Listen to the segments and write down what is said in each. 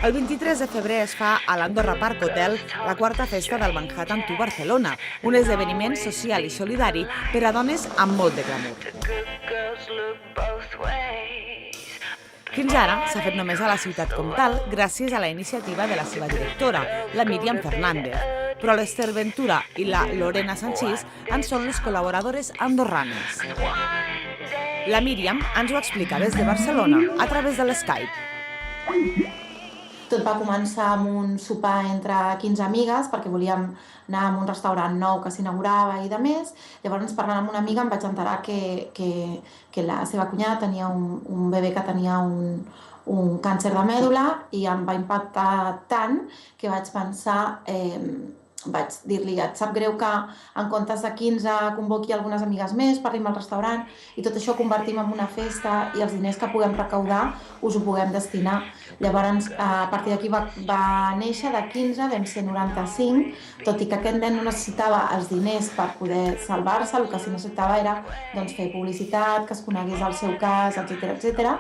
El 23 de febrer es fa a l'Andorra Park Hotel la quarta festa del Manhattan to Barcelona, un esdeveniment social i solidari per a dones amb molt de glamour. Fins ara s'ha fet només a la ciutat comtal gràcies a la iniciativa de la seva directora, la Míriam Fernández, però l'Ester Ventura i la Lorena Sanchís en són les col·laboradores andorranes. La Míriam ens ho explica des de Barcelona a través de l'Skype. Tot va començar amb un sopar entre 15 amigues perquè volíem anar a un restaurant nou que s'inaugurava i de més. Llavors, parlant amb una amiga, em vaig enterar que la seva cunyada tenia un bebè que tenia un càncer de mèdula i em va impactar tant que vaig pensar... Vaig dir-li, et sap greu que en comptes de 15 convoqui algunes amigues més per arribar al restaurant i tot això ho convertim en una festa i els diners que puguem recaudar us ho puguem destinar. Llavors, a partir d'aquí va néixer, de 15 vam ser 95, tot i que aquest nen no necessitava els diners per poder salvar-se, el que sí necessitava era fer publicitat, que es conegués el seu cas, etc.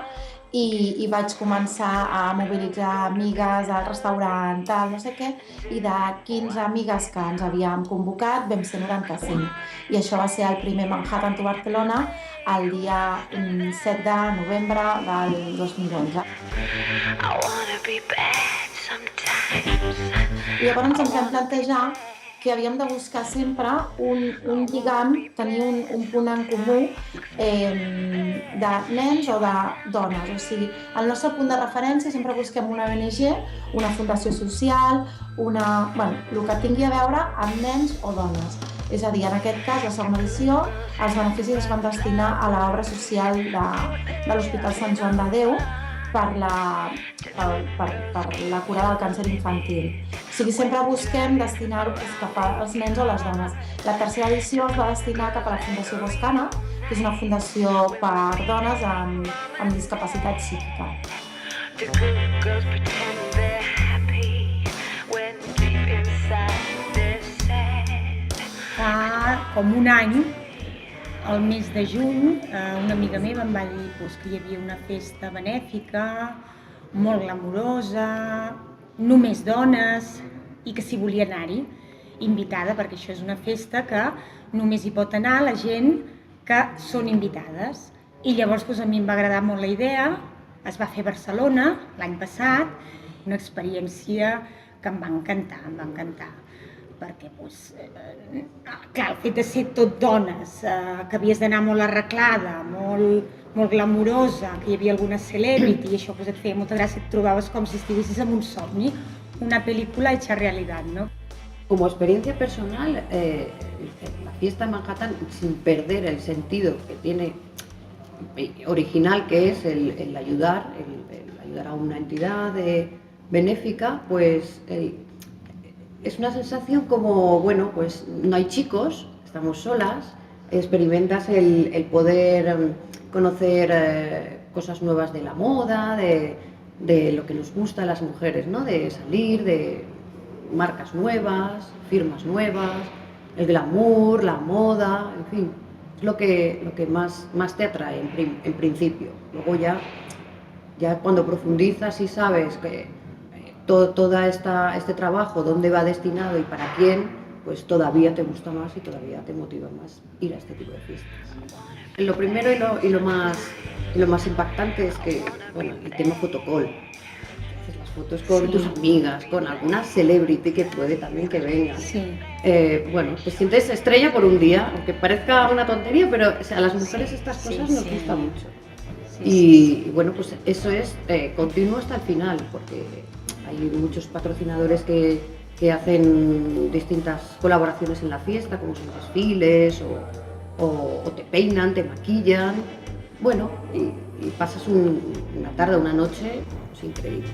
I vaig començar a mobilitzar amigues al restaurant, tal, no sé què, i de 15 amigues que ens havíem convocat vam ser 95. I això va ser el primer Manhattan to Barcelona el dia 7 de novembre del 2011. I llavors ens vam plantejar que havíem de buscar sempre un lligam, tenir un punt en comú de nens o de dones. O sigui, el nostre punt de referència sempre busquem una ONG, una fundació social, el que tingui a veure amb nens o dones. És a dir, en aquest cas, la segona edició, els beneficis es van destinar a l'obra social de l'Hospital Sant Joan de Déu per la cura del càncer infantil. O sigui, sempre busquem destinar-ho cap als nens o les dones. La tercera edició es va destinar cap a la Fundació Boscana, que és una fundació per dones amb discapacitat psíquica. Fa com un any, al mes de juny, una amiga meva em va dir que hi havia una festa benèfica, molt glamurosa, només dones, i que si volia anar-hi, invitada, perquè això és una festa que només hi pot anar la gent que són invitades. I llavors a mi em va agradar molt la idea, es va fer a Barcelona l'any passat, una experiència que em va encantar. Perquè, clar, el fet de ser tot dones, que havies d'anar molt arreglada, molt glamurosa, que hi havia alguna celebrity, i això et feia molta gràcia, et trobaves com si estiguessis en un somni, una pel·lícula hecha realidad, ¿no? Como experiencia personal, la fiesta en Manhattan, sin perder el sentido que tiene original, que es el ayudar a una entidad benéfica, pues es una sensación como, pues no hay chicos, estamos solas, experimentas el poder conocer cosas nuevas de la moda, de lo que nos gusta a las mujeres, ¿no? De salir, de marcas nuevas, firmas nuevas, el glamour, la moda, en fin, es lo que más te atrae en principio. Luego ya cuando profundizas y sabes que todo este trabajo, dónde va destinado y para quién, pues todavía te gusta más y todavía te motiva más ir a este tipo de fiestas. Lo primero y lo más impactante es que, el tema fotocall. Haces las fotos con tus amigas, con alguna celebrity que puede también que venga. Sí. Te sientes estrella por un día, aunque parezca una tontería, pero a las mujeres estas cosas nos gusta mucho. Y pues eso es continuo hasta el final, porque hay muchos patrocinadores que hacen distintas colaboraciones en la fiesta, como son desfiles o te peinan, te maquillan. Y pasas una tarde, una noche, pues increíble.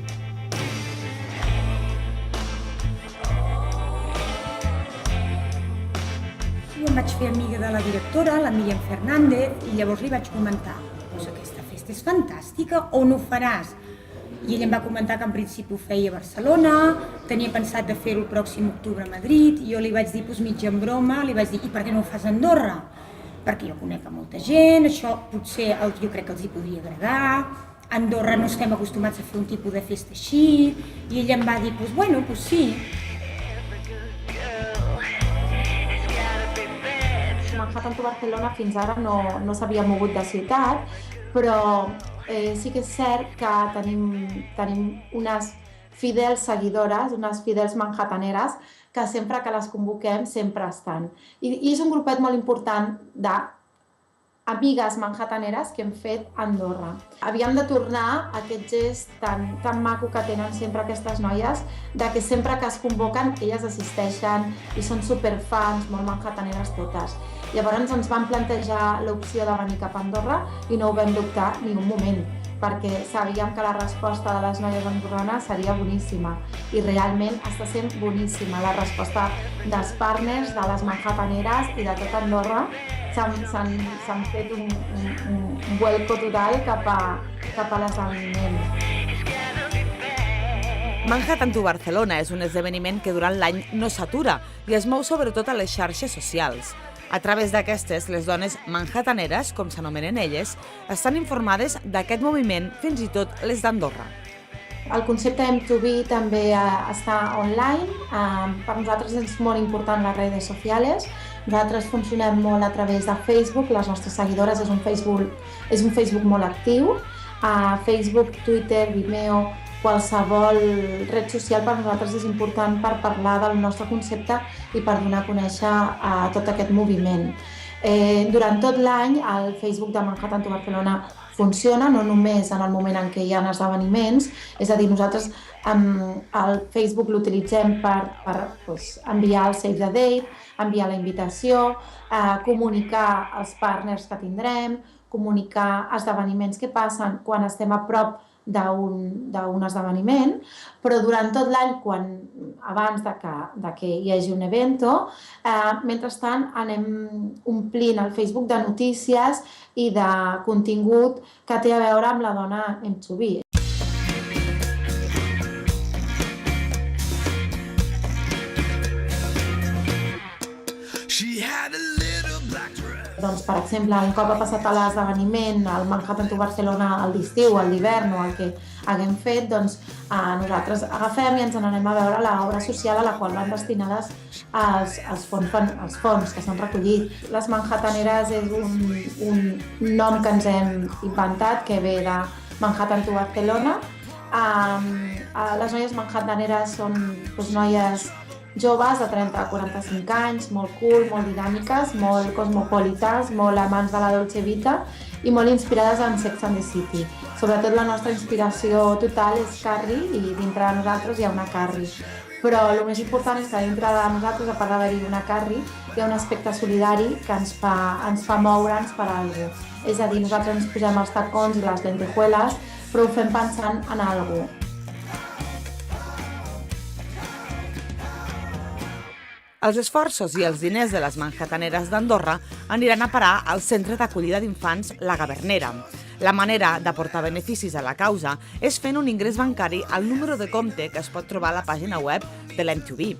Jo em vaig fer amiga de la directora, la Míriam Fernández, i llavors li vaig comentar, aquesta festa és fantàstica, on ho faràs? I ella em va comentar que en principi ho feia a Barcelona, tenia pensat de fer-ho el pròxim octubre a Madrid, i jo li vaig dir, mig en broma, li vaig dir, i per què no ho fas a Andorra? Perquè jo conec a molta gent, això potser jo crec que els hi podria agradar, a Andorra no estem acostumats a fer un tipus de festa així, i ella em va dir, doncs bueno, doncs sí. Manhattan to Barcelona fins ara no s'havia mogut de ciutat, però sí que és cert que tenim unes fidels seguidores, unes fidels manhattaneres, que sempre que les convoquem sempre estan. I és un grupet molt important d'amigues manhattaneres que hem fet a Andorra. Havíem de tornar a aquest gest tan maco que tenen sempre aquestes noies, de que sempre que es convoquen elles assisteixen i són superfans, molt manhattaneres totes. Llavors ens vam plantejar l'opció de venir cap a Andorra i no ho vam dubtar ni un moment, perquè sabíem que la resposta de les noies andorranes seria boníssima, i realment està sent boníssima. La resposta dels partners, de les manhattaneres i de tot Andorra s'han fet un vuelco total cap a l'esdeveniment. Manhattan to Barcelona és un esdeveniment que durant l'any no s'atura i es mou sobretot a les xarxes socials. A través d'aquestes, les dones manhattaneres, com s'anomenen elles, estan informades d'aquest moviment, fins i tot les d'Andorra. El concepte M2B també està online. Per nosaltres és molt important les redes socials. Nosaltres funcionem molt a través de Facebook. Les nostres seguidores és un Facebook molt actiu. Facebook, Twitter, Vimeo, qualsevol red social per nosaltres és important per parlar del nostre concepte i per donar a conèixer tot aquest moviment. Durant tot l'any el Facebook de Manhattan to Barcelona funciona, no només en el moment en què hi ha esdeveniments, és a dir, nosaltres el Facebook l'utilitzem per enviar el save the date, enviar la invitació, comunicar els partners que tindrem, comunicar esdeveniments que passen quan estem a prop d'un esdeveniment, però durant tot l'any, abans de que hi hagi un evento, mentrestant anem omplint el Facebook de notícies i de contingut que té a veure amb la dona M2B. Doncs, per exemple, un cop ha passat a l'esdeveniment, el Manhattan to Barcelona a l'estiu, a l'hivern o el que haguem fet, doncs nosaltres agafem i ens n'anem a veure l'obra social a la qual van destinades els fons que s'han recollit. Les manhattaneres és un nom que ens hem inventat, que ve de Manhattan to Barcelona. Les noies manhattaneres són noies joves de 30 a 45 anys, molt cool, molt dinàmiques, molt cosmopolites, molt amants de la Dolce Vita i molt inspirades en Sex and the City. Sobretot la nostra inspiració total és Carrie i dintre de nosaltres hi ha una Carrie. Però el més important és que dintre de nosaltres, a part d'haver-hi una Carrie, hi ha un aspecte solidari que ens fa moure'ns per alguna cosa. És a dir, nosaltres ens posem els tacons i les lentejuelas, però ho fem pensant en alguna cosa. Els esforços i els diners de les manhattaneres d'Andorra aniran a parar al centre d'acollida d'infants La Gavernera. La manera d'aportar beneficis a la causa és fent un ingrés bancari al número de compte que es pot trobar a la pàgina web de l'M2B.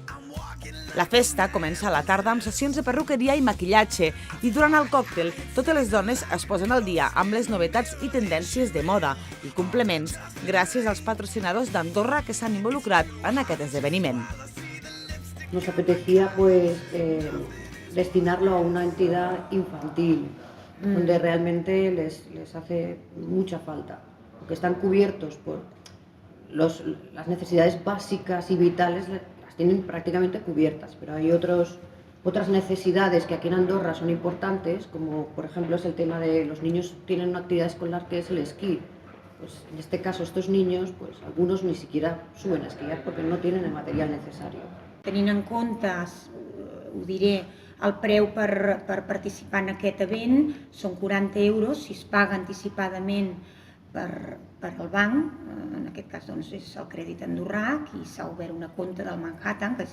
La festa comença a la tarda amb sessions de perruqueria i maquillatge i durant el còctel totes les dones es posen al dia amb les novetats i tendències de moda i complements gràcies als patrocinadors d'Andorra que s'han involucrat en aquest esdeveniment. Nos apetecía destinarlo a una entidad infantil, donde realmente les hace mucha falta, porque están cubiertos por las necesidades básicas y vitales, las tienen prácticamente cubiertas, pero hay otras necesidades que aquí en Andorra son importantes, como por ejemplo es el tema de los niños tienen una actividad escolar que es el esquí. Pues en este caso estos niños, pues algunos ni siquiera suben a esquiar porque no tienen el material necesario. Tenint en compte, ho diré, el preu per participar en aquest event són 40 euros si es paga anticipadament per al banc, en aquest cas doncs, és el Crèdit Andorrà, i s'ha obert una compta del Manhattan, que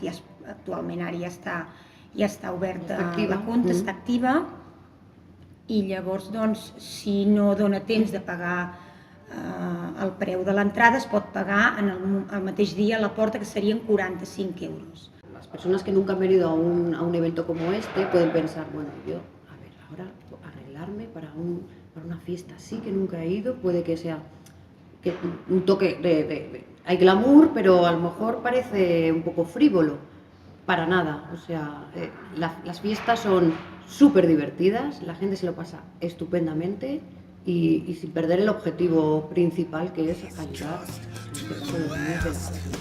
actualment ara ja està oberta la compta, està activa, i llavors doncs, si no dona temps de pagar el preu de l'entrada, es pot pagar el mateix dia a la porta, que serien 45 euros. Las personas que nunca han venido a un evento como este pueden pensar, bueno, yo, ahora arreglarme para una fiesta así que nunca he ido, puede que sea un toque hay glamour, pero a lo mejor parece un poco frívolo. Para nada, o sea, las fiestas son súper divertidas, la gente se lo pasa estupendamente y sin perder el objetivo principal, que es ayudar en este caso, los niños de la comunidad.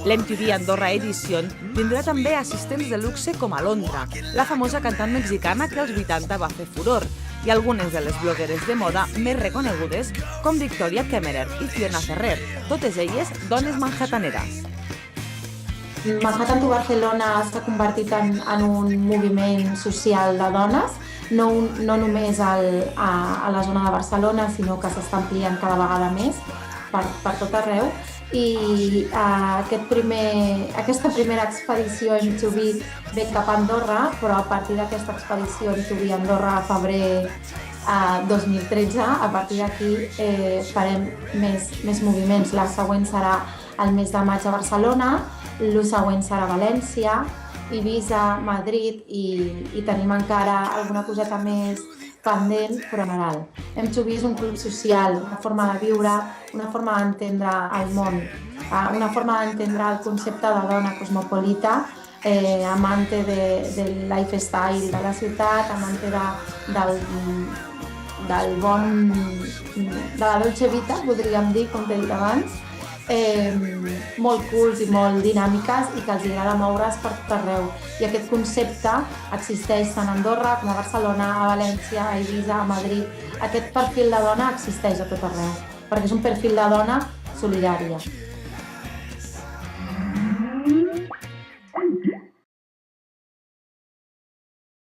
L'MTV Andorra Edition tindrà també assistents de luxe com Alondra, la famosa cantant mexicana que als 80 va fer furor, i algunes de les blogueres de moda més reconegudes com Victoria Kemmerer i Fiona Ferrer, totes elles dones manhattaneres. Manhattan to Barcelona s'ha convertit en un moviment social de dones, no només a la zona de Barcelona, sinó que s'està ampliant cada vegada més per tot arreu. I aquesta primera expedició MTV ve cap a Andorra, però a partir d'aquesta expedició MTV Andorra a febrer 2013, a partir d'aquí farem més moviments. La següent serà el mes de maig a Barcelona, el següent serà València, Ibiza, Madrid i tenim encara alguna coseta més pendent, però general. MTV és un club social, una forma de viure, una forma d'entendre el món, una forma d'entendre el concepte de dona cosmopolita, amante del lifestyle de la ciutat, amante de la dolce vita, podríem dir, com t'he dit abans, molt cools i molt dinàmiques i que els agrada moure's per tot arreu. I aquest concepte existeix tant a Andorra com a Barcelona, a València, a Ibiza, a Madrid. Aquest perfil de dona existeix a tot arreu, perquè és un perfil de dona solidària.